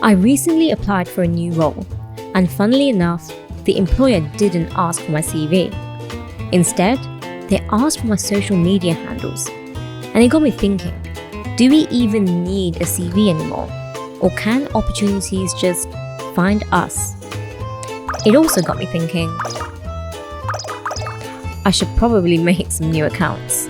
I recently applied for a new role, and funnily enough, the employer didn't ask for my CV. Instead, they asked for my social media handles. And it got me thinking, do we even need a CV anymore? Or can opportunities just find us? It also got me thinking, I should probably make some new accounts.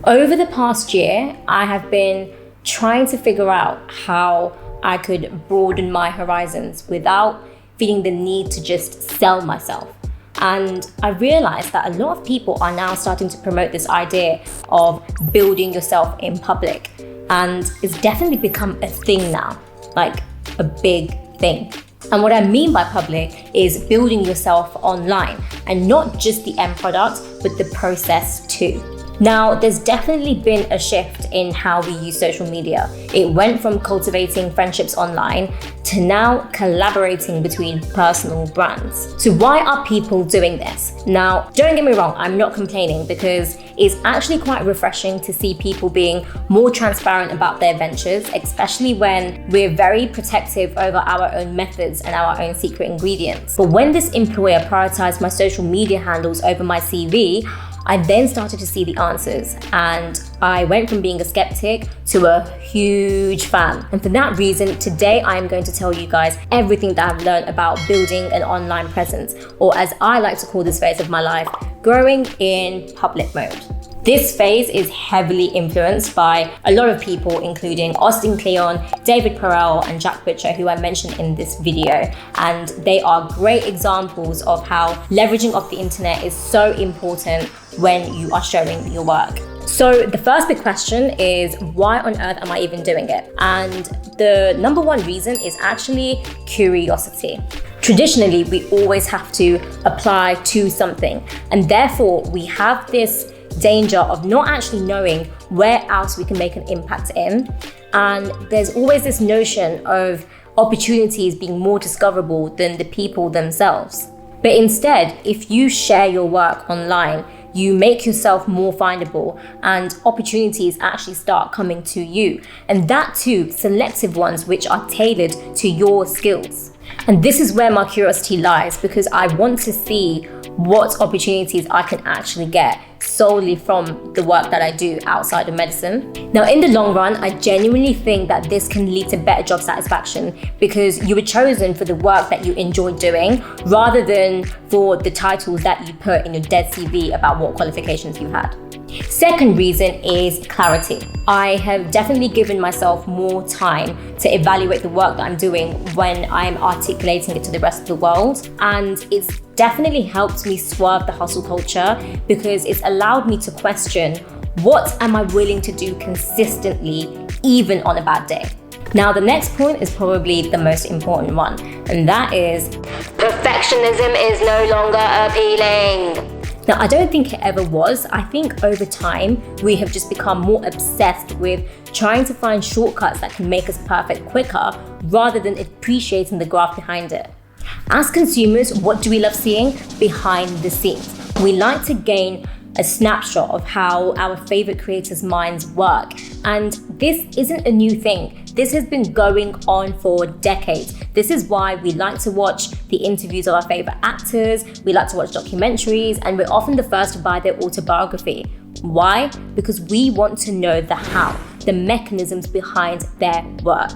Over the past year, I have been trying to figure out how I could broaden my horizons without feeling the need to just sell myself. And I realized that a lot of people are now starting to promote this idea of building yourself in public. And it's definitely become a thing now, like a big thing. And what I mean by public is building yourself online, and not just the end product, but the process too. Now, there's definitely been a shift in how we use social media. It went from cultivating friendships online to now collaborating between personal brands. So why are people doing this? Now, don't get me wrong, I'm not complaining, because it's actually quite refreshing to see people being more transparent about their ventures, especially when we're very protective over our own methods and our own secret ingredients. But when this employer prioritized my social media handles over my CV, I then started to see the answers, and I went from being a skeptic to a huge fan. And for that reason, today I am going to tell you guys everything that I've learned about building an online presence, or as I like to call this phase of my life, growing in public mode. This phase is heavily influenced by a lot of people, including Austin Kleon, David Perell, and Jack Butcher, who I mentioned in this video. And they are great examples of how leveraging of the internet is so important when you are showing your work. So the first big question is, why on earth am I even doing it? And the number one reason is actually curiosity. Traditionally, we always have to apply to something, and therefore we have this danger of not actually knowing where else we can make an impact in. And there's always this notion of opportunities being more discoverable than the people themselves. But instead, if you share your work online, you make yourself more findable, and opportunities actually start coming to you. And that too, selective ones which are tailored to your skills. And this is where my curiosity lies, because I want to see what opportunities I can actually get solely from the work that I do outside of medicine. Now, in the long run, I genuinely think that this can lead to better job satisfaction, because you were chosen for the work that you enjoy doing rather than for the titles that you put in your dead CV about what qualifications you had. Second reason is clarity. I have definitely given myself more time to evaluate the work that I'm doing when I'm articulating it to the rest of the world. And it's definitely helped me swerve the hustle culture, because it's allowed me to question, what am I willing to do consistently, even on a bad day? Now, the next point is probably the most important one, and that is perfectionism is no longer appealing. Now, I don't think it ever was. I think over time, we have just become more obsessed with trying to find shortcuts that can make us perfect quicker, rather than appreciating the graft behind it. As consumers, what do we love seeing? Behind the scenes. We like to gain a snapshot of how our favorite creators' minds work. And this isn't a new thing. This has been going on for decades. This is why we like to watch the interviews of our favorite actors, we like to watch documentaries, and we're often the first to buy their autobiography. Why? Because we want to know the how, the mechanisms behind their work.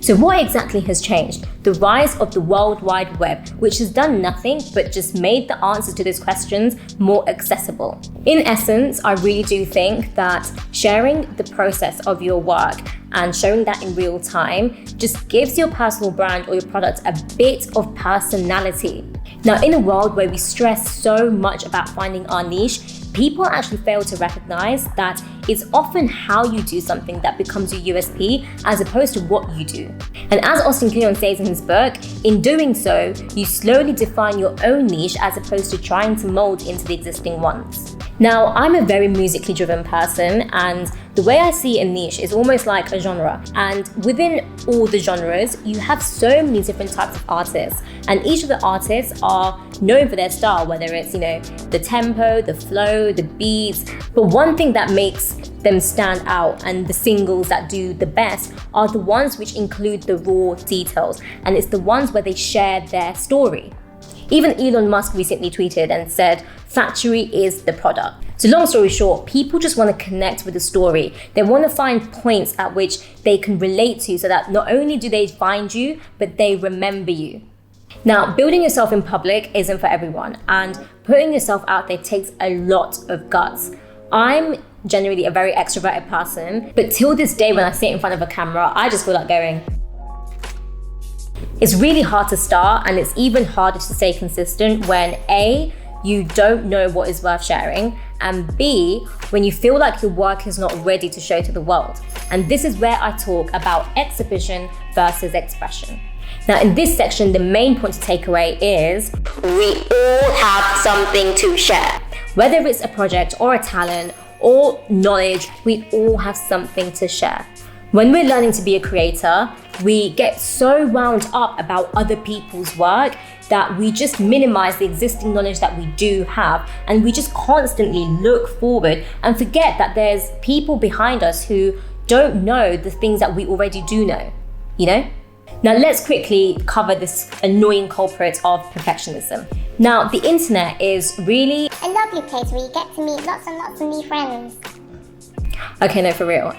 So what exactly has changed? The rise of the World Wide Web, which has done nothing but just made the answers to these questions more accessible. In essence, I really do think that sharing the process of your work and showing that in real time just gives your personal brand or your product a bit of personality. Now, in a world where we stress so much about finding our niche, people actually fail to recognize that it's often how you do something that becomes your USP, as opposed to what you do. And as Austin Kleon says in his book, in doing so, you slowly define your own niche as opposed to trying to mold into the existing ones. Now, I'm a very musically driven person, and the way I see a niche is almost like a genre. And within all the genres, you have so many different types of artists, and each of the artists are known for their style, whether it's, the tempo, the flow, the beats. But one thing that makes them stand out and the singles that do the best are the ones which include the raw details. And it's the ones where they share their story. Even Elon Musk recently tweeted and said, "Factory is the product." So long story short, people just want to connect with the story. They want to find points at which they can relate to so that not only do they find you, but they remember you. Now, building yourself in public isn't for everyone, and putting yourself out there takes a lot of guts. I'm generally a very extroverted person, but till this day when I sit in front of a camera, I just feel like going. It's really hard to start, and it's even harder to stay consistent when A, you don't know what is worth sharing, and B, when you feel like your work is not ready to show to the world. And this is where I talk about exhibition versus expression. Now, in this section, the main point to take away is we all have something to share. Whether it's a project or a talent or knowledge, we all have something to share. When we're learning to be a creator, we get so wound up about other people's work that we just minimize the existing knowledge that we do have, and we just constantly look forward and forget that there's people behind us who don't know the things that we already do know, Now let's quickly cover this annoying culprit of perfectionism. Now, the internet is really a lovely place where you get to meet lots and lots of new friends. Okay, no, for real.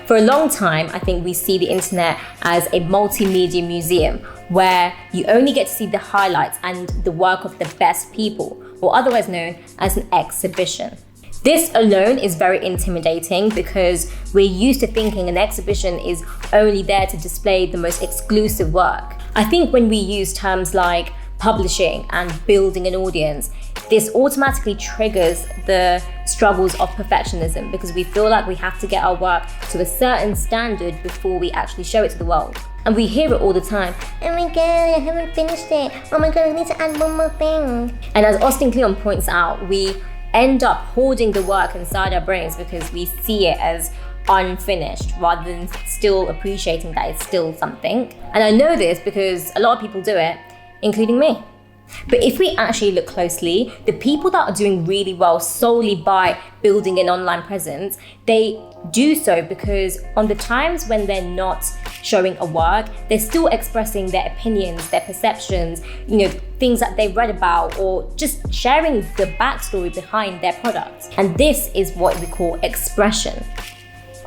For a long time, I think we see the internet as a multimedia museum where you only get to see the highlights and the work of the best people, or otherwise known as an exhibition. This alone is very intimidating because we're used to thinking an exhibition is only there to display the most exclusive work. I think when we use terms like publishing and building an audience, this automatically triggers the struggles of perfectionism because we feel like we have to get our work to a certain standard before we actually show it to the world. And we hear it all the time. "Oh my god, I haven't finished it. Oh my god, I need to add one more thing." And as Austin Kleon points out, we end up hoarding the work inside our brains because we see it as unfinished rather than still appreciating that it's still something. And I know this because a lot of people do it, including me. But if we actually look closely, the people that are doing really well solely by building an online presence, they do so because on the times when they're not showing a work, they're still expressing their opinions, their perceptions, things that they've read about, or just sharing the backstory behind their product. And this is what we call expression.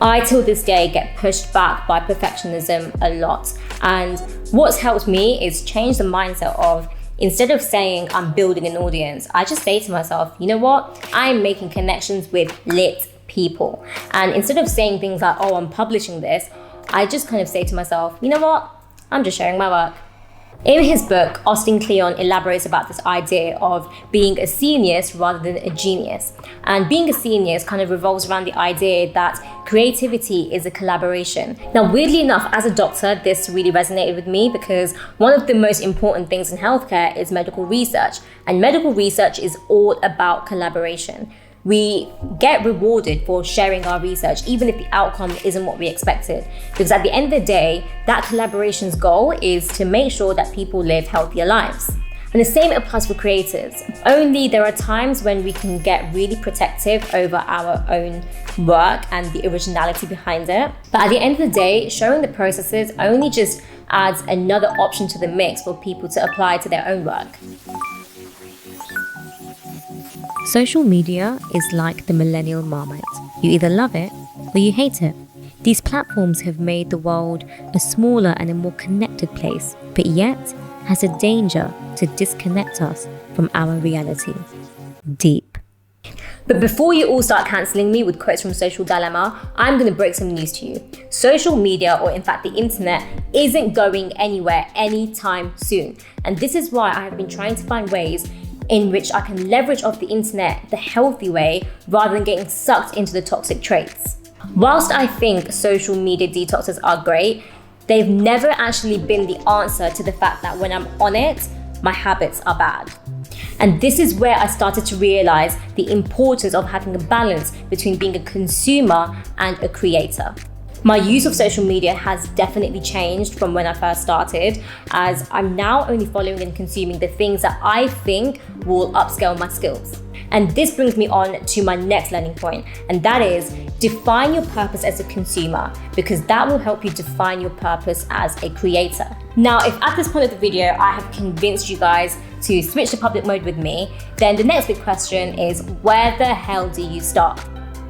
I, till this day, get pushed back by perfectionism a lot. And what's helped me is change the mindset of, instead of saying I'm building an audience, I just say to myself, you know what? I'm making connections with lit people. And instead of saying things like, oh, I'm publishing this, I just kind of say to myself, you know what? I'm just sharing my work. In his book, Austin Kleon elaborates about this idea of being a genius rather than a genius. And being a genius kind of revolves around the idea that creativity is a collaboration. Now, weirdly enough, as a doctor, this really resonated with me because one of the most important things in healthcare is medical research. And medical research is all about collaboration. We get rewarded for sharing our research, even if the outcome isn't what we expected. Because at the end of the day, that collaboration's goal is to make sure that people live healthier lives. And the same applies for creators. Only there are times when we can get really protective over our own work and the originality behind it. But at the end of the day, showing the processes only just adds another option to the mix for people to apply to their own work. Social media is like the millennial marmite. You either love it or you hate it. These platforms have made the world a smaller and a more connected place, but yet has a danger to disconnect us from our reality. Deep. But before you all start cancelling me with quotes from Social Dilemma, I'm going to break some news to you. Social media, or in fact the internet, isn't going anywhere anytime soon. And this is why I have been trying to find ways in which I can leverage off the internet the healthy way rather than getting sucked into the toxic traits. Whilst I think social media detoxes are great, they've never actually been the answer to the fact that when I'm on it, my habits are bad. And this is where I started to realize the importance of having a balance between being a consumer and a creator. My use of social media has definitely changed from when I first started, as I'm now only following and consuming the things that I think will upscale my skills. And this brings me on to my next learning point, and that is define your purpose as a consumer, because that will help you define your purpose as a creator. Now, if at this point of the video I have convinced you guys to switch to public mode with me, then the next big question is, where the hell do you start?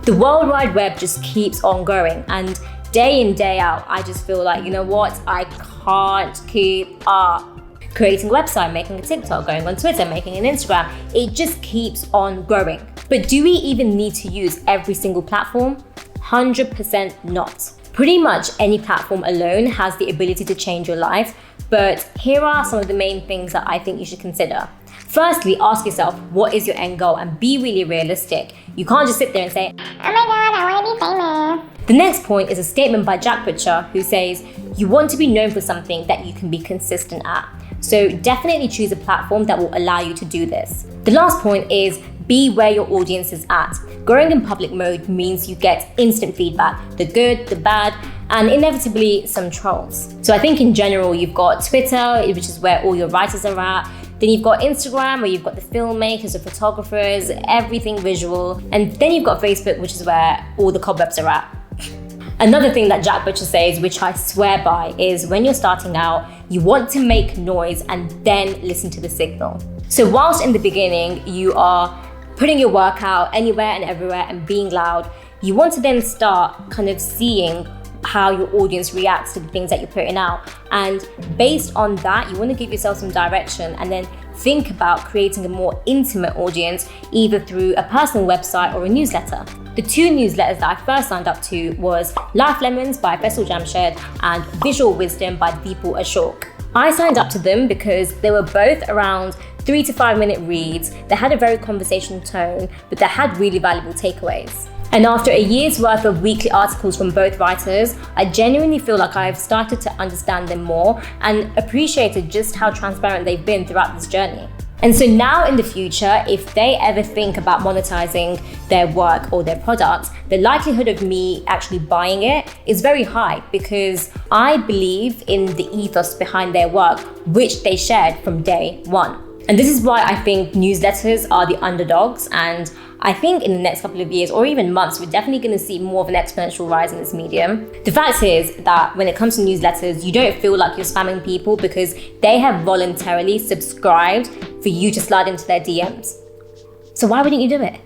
The World Wide Web just keeps on going, and day in, day out, I just feel like, you know what, I can't keep up. Creating a website, making a TikTok, going on Twitter, making an Instagram, it just keeps on growing. But do we even need to use every single platform? 100% not. Pretty much any platform alone has the ability to change your life, but here are some of the main things that I think you should consider. Firstly, ask yourself, what is your end goal, and be really realistic. You can't just sit there and say, oh my god, I want to be famous. The next point is a statement by Jack Butcher, who says, you want to be known for something that you can be consistent at. So definitely choose a platform that will allow you to do this. The last point is be where your audience is at. Growing in public mode means you get instant feedback, the good, the bad, and inevitably some trolls. So I think in general, you've got Twitter, which is where all your writers are at. Then you've got Instagram, where you've got the filmmakers, the photographers, everything visual. And then you've got Facebook, which is where all the cobwebs are at. Another thing that Jack Butcher says, which I swear by, is when you're starting out, you want to make noise and then listen to the signal. So whilst in the beginning, you are putting your work out anywhere and everywhere and being loud, you want to then start kind of seeing how your audience reacts to the things that you're putting out. And based on that, you want to give yourself some direction and then think about creating a more intimate audience, either through a personal website or a newsletter. The two newsletters that I first signed up to was Life Lemons by Faisal Jamshed and Visual Wisdom by Deepal Ashok. I signed up to them because they were both around 3 to 5 minute reads. They had a very conversational tone, but they had really valuable takeaways. And after a year's worth of weekly articles from both writers, I genuinely feel like I've started to understand them more and appreciated just how transparent they've been throughout this journey. And so now in the future, if they ever think about monetizing their work or their product, the likelihood of me actually buying it is very high, because I believe in the ethos behind their work, which they shared from day one. And this is why I think newsletters are the underdogs, and I think in the next couple of years or even months, we're definitely going to see more of an exponential rise in this medium. The fact is that when it comes to newsletters, you don't feel like you're spamming people because they have voluntarily subscribed for you to slide into their DMs. So why wouldn't you do it?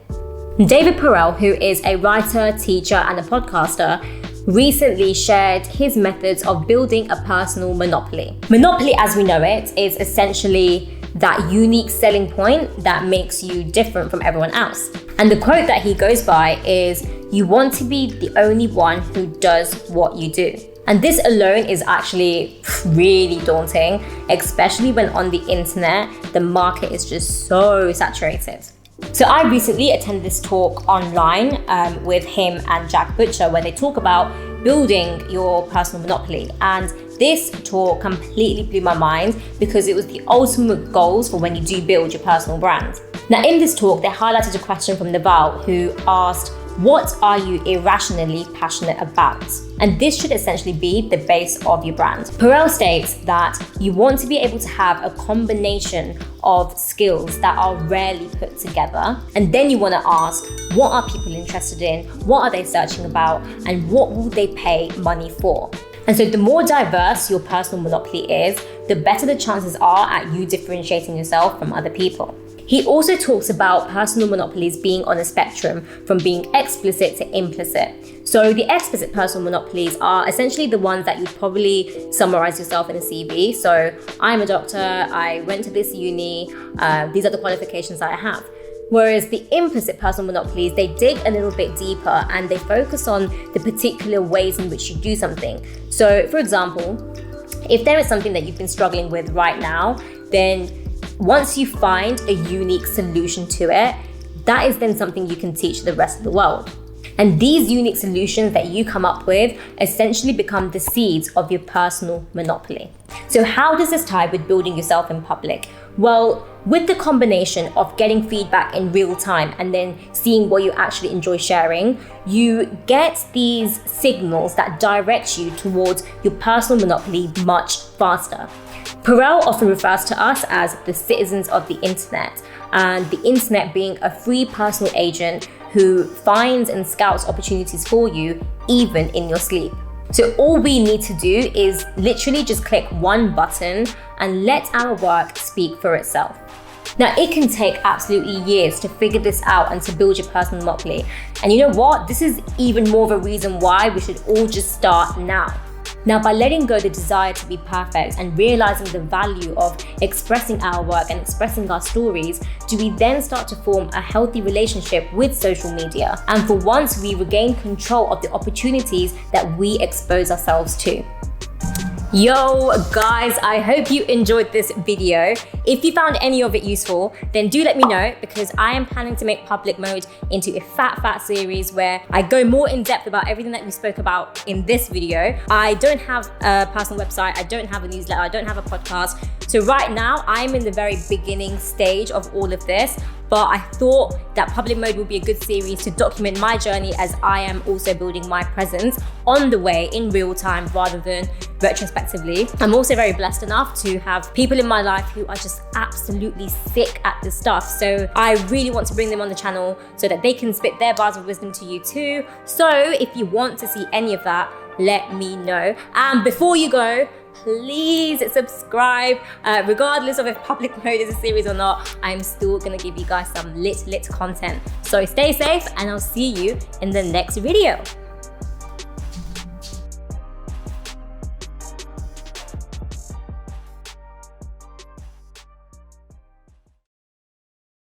David Perell, who is a writer, teacher, and a podcaster, recently shared his methods of building a personal monopoly. Monopoly, as we know it, is essentially that unique selling point that makes you different from everyone else. And the quote that he goes by is, "You want to be the only one who does what you do." And this alone is actually really daunting, especially when on the internet, the market is just so saturated. So I recently attended this talk online with him and Jack Butcher, where they talk about building your personal monopoly. And this talk completely blew my mind because it was the ultimate goals for when you do build your personal brand. Now in this talk, they highlighted a question from Naval, who asked, what are you irrationally passionate about? And this should essentially be the base of your brand. Perell states that you want to be able to have a combination of skills that are rarely put together. And then you want to ask, what are people interested in? What are they searching about? And what will they pay money for? And so the more diverse your personal monopoly is, the better the chances are at you differentiating yourself from other people. He also talks about personal monopolies being on a spectrum from being explicit to implicit. So the explicit personal monopolies are essentially the ones that you'd probably summarize yourself in a CV. So I'm a doctor, I went to this uni, these are the qualifications that I have. Whereas the implicit personal monopolies, they dig a little bit deeper and they focus on the particular ways in which you do something. So for example, if there is something that you've been struggling with right now, then once you find a unique solution to it, that is then something you can teach the rest of the world. And these unique solutions that you come up with essentially become the seeds of your personal monopoly. So how does this tie with building yourself in public? Well, With the combination of getting feedback in real time and then seeing what you actually enjoy sharing, you get these signals that direct you towards your personal monopoly much faster. Perell often refers to us as the citizens of the internet, and the internet being a free personal agent who finds and scouts opportunities for you even in your sleep. So all we need to do is literally just click one button and let our work speak for itself. Now, it can take absolutely years to figure this out and to build your personal monopoly. And you know what? This is even more of a reason why we should all just start now. Now, by letting go the desire to be perfect and realizing the value of expressing our work and expressing our stories, do we then start to form a healthy relationship with social media? And for once, we regain control of the opportunities that we expose ourselves to. Yo guys, I hope you enjoyed this video. If you found any of it useful, then do let me know, because I am planning to make public mode into a fat series where I go more in depth about everything that we spoke about in this video. I don't have a personal website, I don't have a newsletter, I don't have a podcast. So right now I'm in the very beginning stage of all of this, but I thought that public mode would be a good series to document my journey as I am also building my presence on the way in real time rather than retrospectively. I'm also very blessed enough to have people in my life who are just absolutely sick at this stuff. So I really want to bring them on the channel so that they can spit their bars of wisdom to you too. So if you want to see any of that, let me know. And before you go, please subscribe. Regardless of if public mode is a series or not, I'm still gonna give you guys some lit content. So stay safe and I'll see you in the next video.